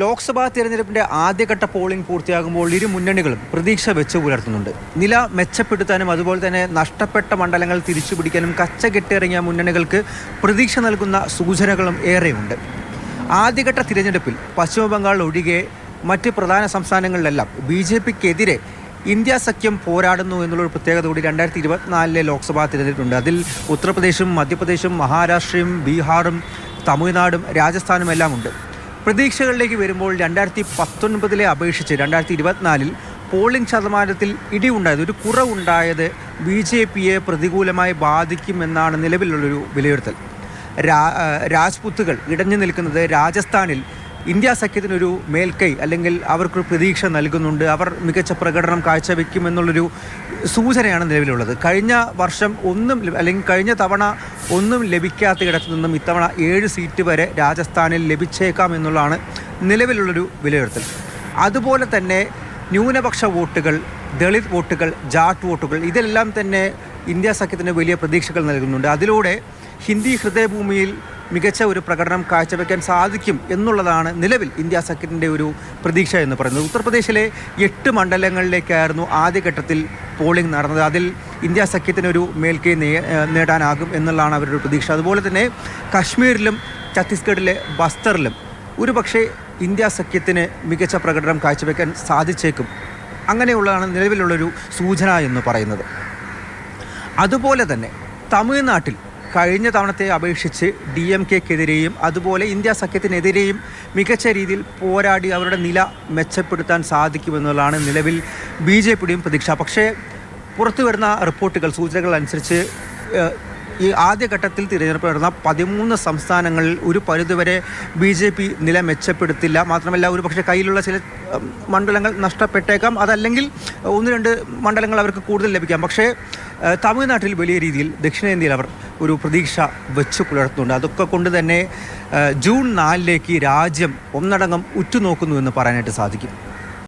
ലോക്സഭാ തിരഞ്ഞെടുപ്പിന്റെ ആദ്യഘട്ട പോളിംഗ് പൂർത്തിയാകുമ്പോൾ ഇരു മുന്നണികളും പ്രതീക്ഷ വെച്ച് പുലർത്തുന്നുണ്ട്. നില മെച്ചപ്പെടുത്താനും അതുപോലെ തന്നെ നഷ്ടപ്പെട്ട മണ്ഡലങ്ങൾ തിരിച്ചുപിടിക്കാനും കച്ചകെട്ടിറങ്ങിയ മുന്നണികൾക്ക് പ്രതീക്ഷ നൽകുന്ന സൂചനകളും ഏറെയുണ്ട്. ആദ്യഘട്ട തിരഞ്ഞെടുപ്പിൽ പശ്ചിമബംഗാൾ ഒഴികെ മറ്റ് പ്രധാന സംസ്ഥാനങ്ങളിലെല്ലാം BJPക്കെതിരെ ഇന്ത്യ സഖ്യം പോരാടുന്നു എന്നുള്ളൊരു പ്രത്യേകത കൂടി 2024 ലോക്സഭാ തിരഞ്ഞെടുപ്പുണ്ട്. അതിൽ ഉത്തർപ്രദേശും മധ്യപ്രദേശും മഹാരാഷ്ട്രയും ബീഹാറും തമിഴ്നാടും രാജസ്ഥാനും എല്ലാം ഉണ്ട്. പ്രതീക്ഷകളിലേക്ക് വരുമ്പോൾ 2019 അപേക്ഷിച്ച് 2024 പോളിംഗ് ശതമാനത്തിൽ ഇടിവുണ്ടായത്, ഒരു കുറവുണ്ടായത് BJPയെ പ്രതികൂലമായി ബാധിക്കുമെന്നാണ് നിലവിലുള്ളൊരു വിലയിരുത്തൽ. രാജ്പുത്തുകൾ ഇടഞ്ഞു നിൽക്കുന്നത് രാജസ്ഥാനിൽ ഇന്ത്യ സഖ്യത്തിനൊരു മേൽക്കൈ അല്ലെങ്കിൽ അവർക്കൊരു പ്രതീക്ഷ നൽകുന്നുണ്ട്. അവർ മികച്ച പ്രകടനം കാഴ്ചവെക്കുമെന്നുള്ളൊരു സൂചനയാണ് നിലവിലുള്ളത്. കഴിഞ്ഞ വർഷം കഴിഞ്ഞ തവണ ഒന്നും ലഭിക്കാത്തയിടത്തു നിന്നും ഇത്തവണ 7 സീറ്റ് വരെ രാജസ്ഥാനിൽ ലഭിച്ചേക്കാം എന്നുള്ളതാണ് നിലവിലുള്ളൊരു വിലയിരുത്തൽ. അതുപോലെ തന്നെ ന്യൂനപക്ഷ വോട്ടുകൾ, ദളിത് വോട്ടുകൾ, ജാട്ട് വോട്ടുകൾ ഇതെല്ലാം തന്നെ ഇന്ത്യ സഖ്യത്തിന് വലിയ പ്രതീക്ഷകൾ നൽകുന്നുണ്ട്. അതിലൂടെ ഹിന്ദി ഹൃദയഭൂമിയിൽ മികച്ച ഒരു പ്രകടനം കാഴ്ചവെക്കാൻ സാധിക്കും എന്നുള്ളതാണ് നിലവിൽ ഇന്ത്യ സഖ്യത്തിൻ്റെ ഒരു പ്രതീക്ഷ എന്ന് പറയുന്നത്. ഉത്തർപ്രദേശിലെ 8 മണ്ഡലങ്ങളിലേക്കായിരുന്നു ആദ്യഘട്ടത്തിൽ പോളിംഗ് നടന്നത്. അതിൽ ഇന്ത്യ സഖ്യത്തിനൊരു മേൽക്കൈ നേടാനാകും എന്നുള്ളതാണ് അവരുടെ പ്രതീക്ഷ. അതുപോലെ തന്നെ കശ്മീരിലും ഛത്തീസ്ഗഡിലെ ബസ്തറിലും ഒരുപക്ഷെ ഇന്ത്യ സഖ്യത്തിന് മികച്ച പ്രകടനം കാഴ്ചവെക്കാൻ സാധിച്ചേക്കും. അങ്ങനെയുള്ളതാണ് നിലവിലുള്ളൊരു സൂചന എന്ന് പറയുന്നത്. അതുപോലെ തന്നെ തമിഴ്നാട്ടിൽ കഴിഞ്ഞ തവണത്തെ അപേക്ഷിച്ച് DMKക്കെതിരെയും അതുപോലെ ഇന്ത്യ സഖ്യത്തിനെതിരെയും മികച്ച രീതിയിൽ പോരാടി അവരുടെ നില മെച്ചപ്പെടുത്താൻ സാധിക്കുമെന്നുള്ളതാണ് നിലവിൽ BJPയുടെയും പ്രതീക്ഷ. പക്ഷേ പുറത്തു വരുന്ന റിപ്പോർട്ടുകൾ, സൂചനകൾ അനുസരിച്ച് ഈ ആദ്യഘട്ടത്തിൽ തിരഞ്ഞെടുപ്പ് നടന്ന 13 സംസ്ഥാനങ്ങളിൽ ഒരു പരിധിവരെ BJP നില മെച്ചപ്പെടുത്തില്ല. മാത്രമല്ല ഒരുപക്ഷെ കയ്യിലുള്ള ചില മണ്ഡലങ്ങൾ നഷ്ടപ്പെട്ടേക്കാം, അതല്ലെങ്കിൽ 1-2 മണ്ഡലങ്ങൾ അവർക്ക് കൂടുതൽ ലഭിക്കാം. പക്ഷേ തമിഴ്നാട്ടിൽ വലിയ രീതിയിൽ ദക്ഷിണേന്ത്യയിൽ അവർ ഒരു പ്രതീക്ഷ വെച്ച് പുലർത്തുന്നുണ്ട്. അതൊക്കെ കൊണ്ട് തന്നെ ജൂൺ 4 രാജ്യം ഒന്നടങ്കം ഉറ്റുനോക്കുന്നു എന്ന് പറയാനായിട്ട് സാധിക്കും.